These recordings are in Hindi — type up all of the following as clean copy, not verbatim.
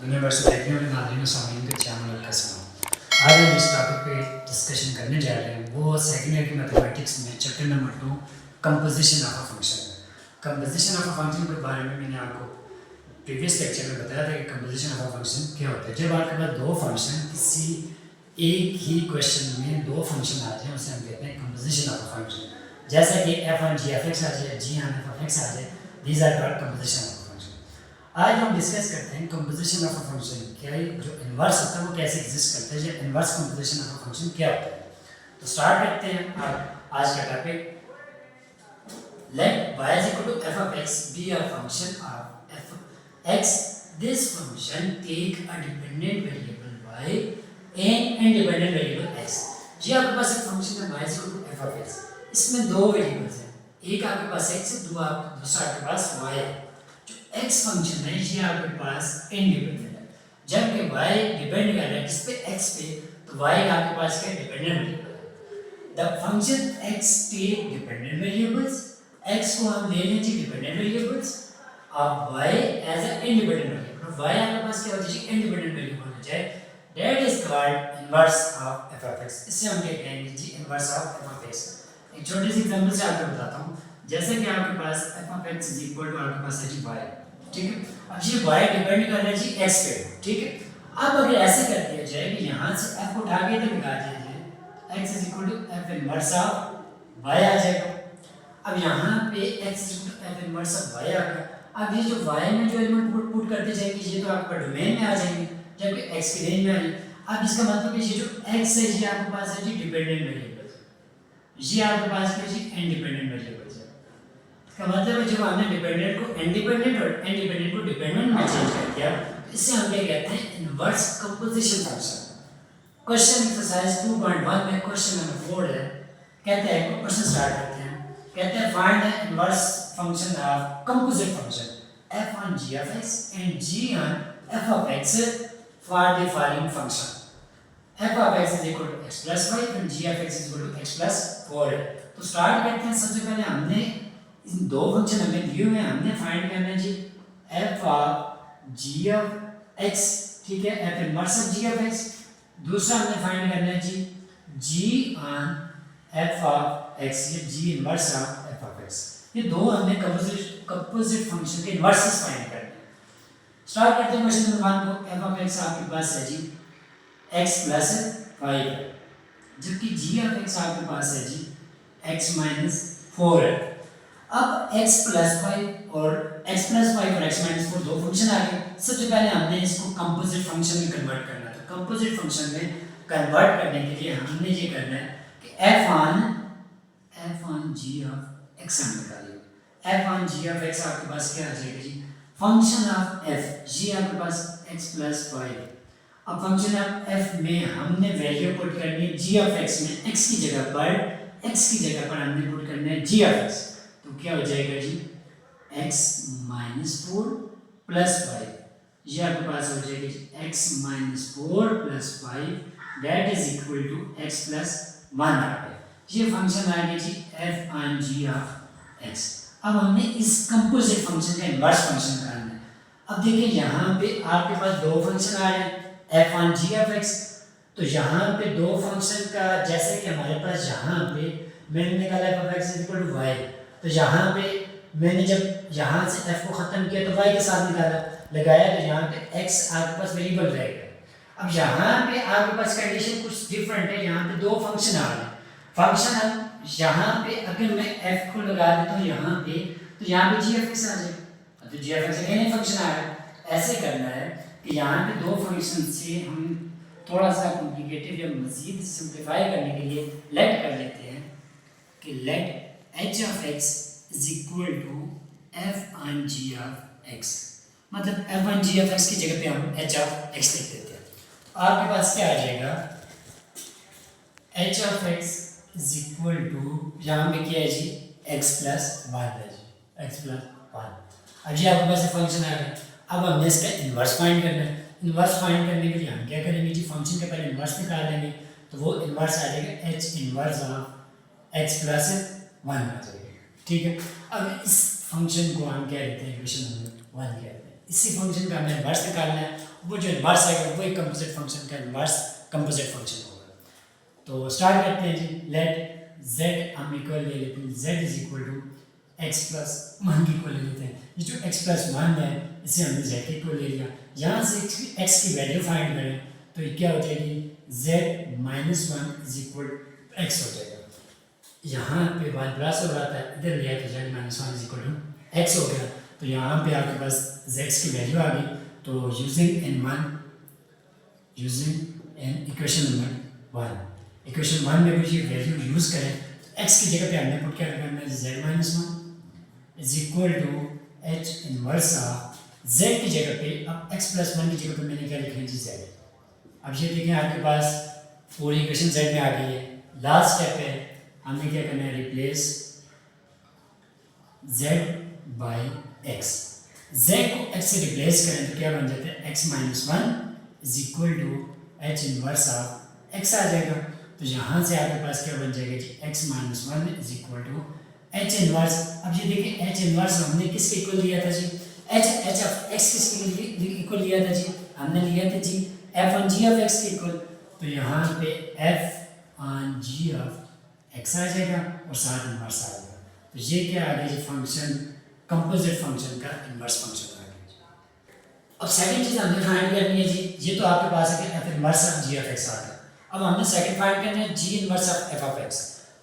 यूनिवर्सल देखने वाले नाज़रीन सामीन के चैनल का सलाम। आज हम जिस टॉपिक पे डिस्कशन करने जा रहे हैं वो सेकेंड ईयर की मैथमेटिक्स में chapter number 2 composition of a function है। कंपोजिशन ऑफ अ फंक्शन के बारे में मैंने आपको प्रीवियस लेक्चर में बताया था कि कंपोजिशन ऑफ अ फंक्शन क्या होता है। जब आपके पास दो फंक्शन किसी एक ही क्वेश्चन में दो फंक्शन आ जाए उसे हम कहते हैं कंपोजिशन ऑफ अ फंक्शन। जैसा कि F on G F X आ जाए, G on F of X आ जाए, these are called composition of a function. आज हम डिस्कस करते हैं कंपोजिशन ऑफ अ फंक्शन क्या है, जो इन्वर्स होता है वो कैसे एग्जिस्ट करता है, या inverse composition of a function क्या होता है। तो स्टार्ट करते हैं आज का topic. Let y is equal to f of x be a function of f of x. This function take a dependent variable y and independent variable x. जी आपके पास एक फंक्शन है y is equal to f of x, इसमें दो वेरिएबल्स हैं, एक आपके पास x है, दूसरा आपके पास y है। जो x फंक्शन है ये आपके पास इंडिपेंडेंट है, जबकि y डिपेंड कर रहा है किस पे, x पे, तो y आपके पास क्या डिपेंडेंट वेरिएबल है। The function x take dependent variables, x को हम ले लें जी डिपेंडेंट वेरिएबल्स, अब y as a independent variable, y आपके पास क्या होता है इंडिपेंडेंट वेरिएबल हो जाए, that is called inverse of f of x। इससे हम क्या कहेंगे जी inverse of f of x। एक छोटी सी एग्जांपल से आपको बताता हूं, जैसे कि आपके पास f of x is equal to आपके पास है जी y, ठीक है। अब ये y डिपेंड कर रहा है जी x पे, ठीक है। अब अगर ऐसे कर दिया जाए कि यहां से f उठा के तो निकाल दीजिए, x is equal to f inverse of y आ जाएगा। अब यहाँ पे x is equal to f inverse of y आ गया। अब ये जो y में जो एलिमेंट पुट करते जाएंगे ये तो आपका डोमेन में आ जाएंगे, जबकि x की रेंज में आ जाएंगे। अब इसका मतलब है ये जो x है ये आपके पास है जी डिपेंडेंट वेरिएबल, ये आपके पास क्या जी इंडिपेंडेंट वेरिएबल है। इसका मतलब है जब हमने डिपेंडेंट को इंडिपेंडेंट और इंडिपेंडेंट को डिपेंडेंट में चेंज कर दिया, इससे हम क्या कहते हैं inverse composition function. Question exercise 2.1 में क्वेश्चन नंबर 4 है, कहते हैं क्वेश्चन स्टार्ट करते हैं। कहते हैं find the inverse function of composite function f on g of x and g on f of x for the following function. f of x is equal to x plus 5 and g of x is equal to x plus 4 है। तो स्टार्ट करते हैं। सबसे पहले हमने इन दो फंक्शन हमें दिए हुए हैं, हमने फाइंड करना है जी f of g of x, ठीक है, f inverse of g of x। दूसरा हमने फाइंड करना है जी g on f of x, ये g inverse of f of x। ये दो हमने कंपोजिट फंक्शन के इनवर्सेस फाइंड करने हैं। स्टार्ट करते हैं क्वेश्चन नंबर 1 को। f of x आपके पास है जी x plus 5, जबकि g of x आपके पास है जी x minus 4 है। अब x plus 5 और x minus 4 दो फंक्शन आ गए। सबसे पहले हमने इसको कंपोजिट फंक्शन में कन्वर्ट करना है। तो कंपोजिट फंक्शन में कन्वर्ट करने के लिए हमने ये करना है कि f on g of x हम निकालिए। f on g of x आपके पास क्या आ जाएगा जी फंक्शन ऑफ f, g आपके पास x plus 5। अब फंक्शन ऑफ f में हमने वैल्यू पुट करनी है g of x में, x की जगह पर हमने पुट करना है g of x। तो क्या हो जाएगा जी x minus 4 plus 5, ये आपके पास हो जाएगा जी x minus 4 plus 5 that is equal to x plus 1 आ गया। ये फंक्शन आ गया जी f on g of x। अब हमने इस कंपोजिट फंक्शन का इनवर्स फंक्शन करना है। अब देखिए यहाँ पे आपके पास दो फंक्शन आ रहे हैं f on g of x, तो यहाँ पे दो फंक्शन का जैसे कि हमारे पास यहाँ पे मैंने निकाला f of x is equal to y, तो यहाँ पे मैंने जब यहाँ से f को ख़त्म किया तो y के साथ लगाया, तो यहाँ पे x आपके पास वेरिएबल रहेगा। अब यहाँ पे आपके पास कंडीशन कुछ डिफरेंट है, यहाँ पे दो फंक्शन आ रहे हैं। फंक्शन अब यहाँ पे अगर मैं f को लगा देता हूँ यहाँ पे, तो यहाँ पे g of x आ जाएगा, तो g of x एक फंक्शन आ रहा है। ऐसे करना है कि यहाँ पे दो फंक्शन से हम थोड़ा सा कॉम्प्लिकेटेड या मज़ीद सिंप्लीफाई करने के लिए लेट कर लेते हैं कि let h of x is equal to f on g of x, मतलब f on g of x की जगह पे हम h of x लिख देते हैं। आपके पास क्या आ जाएगा h of x is equal to, यहाँ पे क्या है जी x plus 1 है जी, x plus 1। अब जी आपके पास फंक्शन आ गया। अब हमने इसका इन्वर्स फाइंड करना है। इन्वर्स फाइंड करने के लिए हम क्या करेंगे जी फंक्शन के पहले इन्वर्स निकाल लेंगे, तो वो इन्वर्स आ जाएगा h inverse of x plus 1 आ जाएगा, ठीक है। अब इस फंक्शन को हम क्या कहते हैं इक्वेशन नंबर 1 कहते हैं। इसी फंक्शन का हमें इन्वर्स निकालना है, वो जो इन्वर्स आएगा वही कंपोजिट फंक्शन का इन्वर्स कंपोजिट फंक्शन होगा। तो स्टार्ट करते हैं जी। लेट z हम इक्वल ले लेते हैं, z is equal to x plus 1 की इक्वल ले लेते हैं। ये जो x प्लस 1 है इसे हमने z के इक्वल ले लिया। यहाँ से x की वैल्यू फाइंड करें तो ये क्या हो जाएगी, z minus 1 is equal x हो जाएगा। यहाँ पे 1 प्लस हो रहा था, इधर लिया तो z minus 1 is equal to x हो गया। तो यहाँ पे आपके पास z की वैल्यू आ गई। तो using in equation number 1, equation 1 में भी ये वैल्यू यूज़ करें तो x की जगह पे हमने पुट क्या करना है, z minus 1 is equal to h inverse of z की जगह पे, अब x प्लस 1 की जगह पे मैंने क्या लिखा है जी, z। अब ये देखें आपके पास पूरी इक्वेशन z में आ गई है। लास्ट स्टेप है, हमने क्या करना है, replace z by x। z को x से रिप्लेस करें तो क्या बन जाता है, x minus 1 is equal to h inverse of x आ जाएगा। तो यहाँ से आपके पास क्या बन जाएगा जी, x minus 1 is equal to h inverse. अब ये देखिए h इनवर्स हमने किसके इक्वल लिया था जी, h ऑफ x किसके इक्वल लिया था जी, हमने लिया था जी f on g of x के इक्वल। तो यहाँ पे f on g of x आ जाएगा और साथ इनवर्स आ जाएगा। तो ये क्या आ गया जी, फंक्शन कंपोजिट फंक्शन का इनवर्स फंक्शन आ गया। अब सेकंड चीज़ हमने फाइंड करनी है जी, ये तो आपके पास है कि f inverse of g of x आ गया। अब हमने सेकंड फाइंड करना है g inverse of f of x।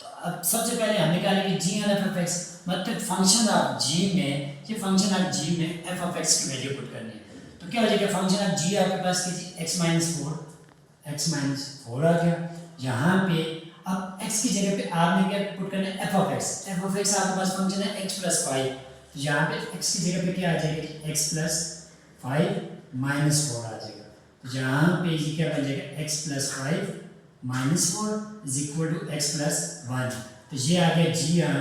तो अब सबसे पहले हमने क्या लिखा, g on f of x मतलब फंक्शन ऑफ g में, ये फंक्शन ऑफ g में f ऑफ x की वैल्यू पुट करनी है। तो क्या हो जाएगा, फंक्शन ऑफ g आपके पास की x माइनस 4 आ गया। यहाँ पे अब x की जगह पे आपने क्या पुट करना है, f of x। f of x आपके पास फंक्शन है x प्लस 5। तो यहाँ पे x की जगह पे क्या आ जाएगा, x प्लस 5 माइनस 4 आ जाएगा। तो यहाँ पे ये क्या बन जाएगा, x plus 5 minus 4 is equal to x plus 1। तो ये आ गया g on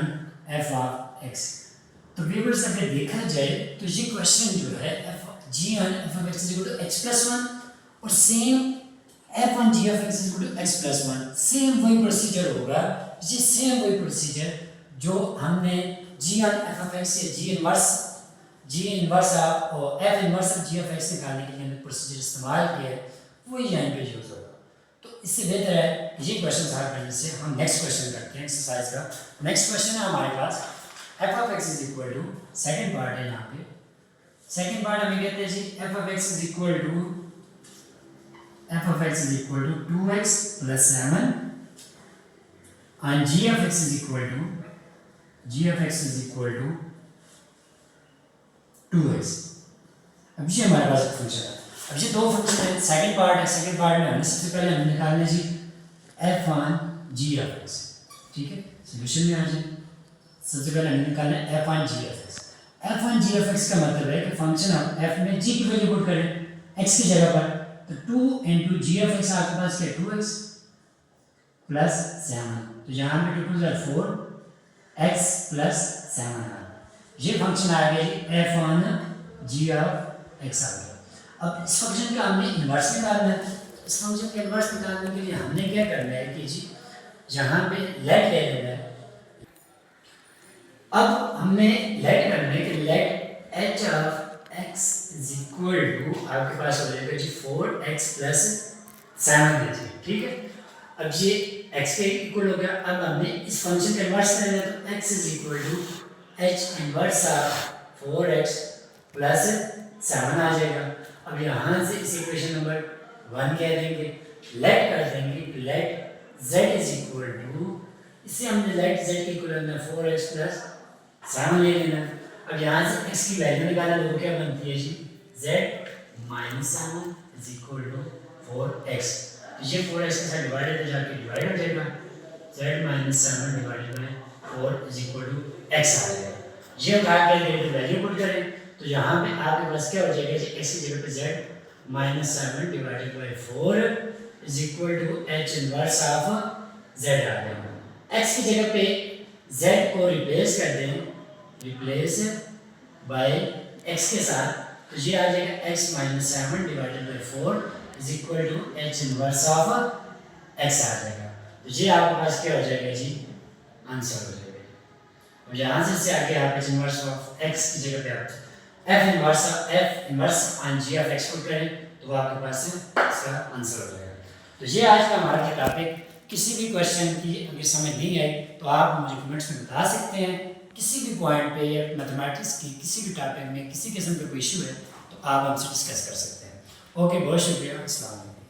f of x। तो व्यूअर्स अगर देखा जाए तो ये क्वेश्चन जो है g on f of x is equal to x plus 1 और same f on g of x is equal to x plus 1, same वही प्रोसीजर होगा। ये सेम वही प्रोसीजर जो हमने g on f of x से g इनवर्स ऑफ और f inverse of g of x निकालने के लिए हमने प्रोसीजर इस्तेमाल किया है, वही यहाँ पे यूज होगा। तो इससे बेहतर है ये क्वेश्चन सॉल्व करने से हम नेक्स्ट क्वेश्चन करते हैं एक्सरसाइज का। नेक्स्ट क्वेश्चन है हमारे पास f of x is equal to, second part है यहाँ पे। सेकंड पार्ट हमें कहते हैं जी f of x is equal to 2x plus 7 and g of x is equal to 2x। अब ये हमारे पास एक फंक्शन है। अब ये दो फंक्शन है, सेकंड पार्ट है। सेकंड पार्ट में हमने सबसे पहले हमने निकालना जी f on g of x। ठीक है, सॉल्यूशन में आ जाए। सबसे पहले हमने निकालना है f on g of x। f on g of x का मतलब है कि फंक्शन हम f में g की वैल्यू पुट करें x की जगह पर। तो 2 इंटू जी ऑफ एक्स आपके पास क्या, 2x प्लस 7। तो यहाँ पे 2 2 4 x प्लस 7 आ। ये फंक्शन आ गया जी f on g of x आ गया। अब इस फंक्शन का हमने इन्वर्स निकालना है। इस फंक्शन का इन्वर्स निकालने के लिए हमने क्या करना है कि जी यहाँ पे लेट ले लेना है। अब हमने लेट करना है कि let h of x is equal to आपके पास हो जाएगा जी 4x प्लस 7 है जी। ठीक है, अब ये x के इक्वल हो गया। अब हमने इस फंक्शन का इन्वर्स करना है तो x is equal to h inverse of 4x plus 7 आ जाएगा। अब यहाँ से इस इक्वेशन नंबर 1 कह देंगे, लेट कर देंगे, let z is equal to, इससे हमने लेट z के इक्वल करना 4x प्लस 7 ले लेना। अब यहाँ से x की वैल्यू निकालना तो क्या बनती है जी, z minus 7 is equal to 4x। तो ये 4x के साथ डिवाइडेड हो जाके डिवाइड हो जाएगा, z minus 7 divided by 4 is equal to x आ जाएगा। ये उठा के वैल्यू पुट करें तो यहाँ पे आपके पास क्या हो जाएगा जी, x की जगह पे z minus 7 divided by 4 is equal to h inverse of z आ जाएगा। x की जगह पे z को रिप्लेस कर दें, रिप्लेस बाय x के साथ, तो ये आ जाएगा x minus 7 divided by 4 is equal to h inverse of x आ जाएगा। तो ये आपके पास क्या हो जाएगा जी, आंसर हो जाएगा। और यहाँ से आगे आप h इनवर्स ऑफ x की जगह पे आते हैं। F inverse on g of x put करें तो आपके पास इसका आंसर हो जाएगा। तो ये आज का हमारा था टॉपिक। किसी भी क्वेश्चन की अगर समझ नहीं आई तो आप मुझे कमेंट्स में बता सकते हैं। किसी भी पॉइंट पे या मैथमेटिक्स की किसी भी टॉपिक में किसी किस्म का कोई इशू है तो आप हमसे डिस्कस कर सकते हैं। ओके, बहुत शुक्रिया। अस्सलाम वालेकुम।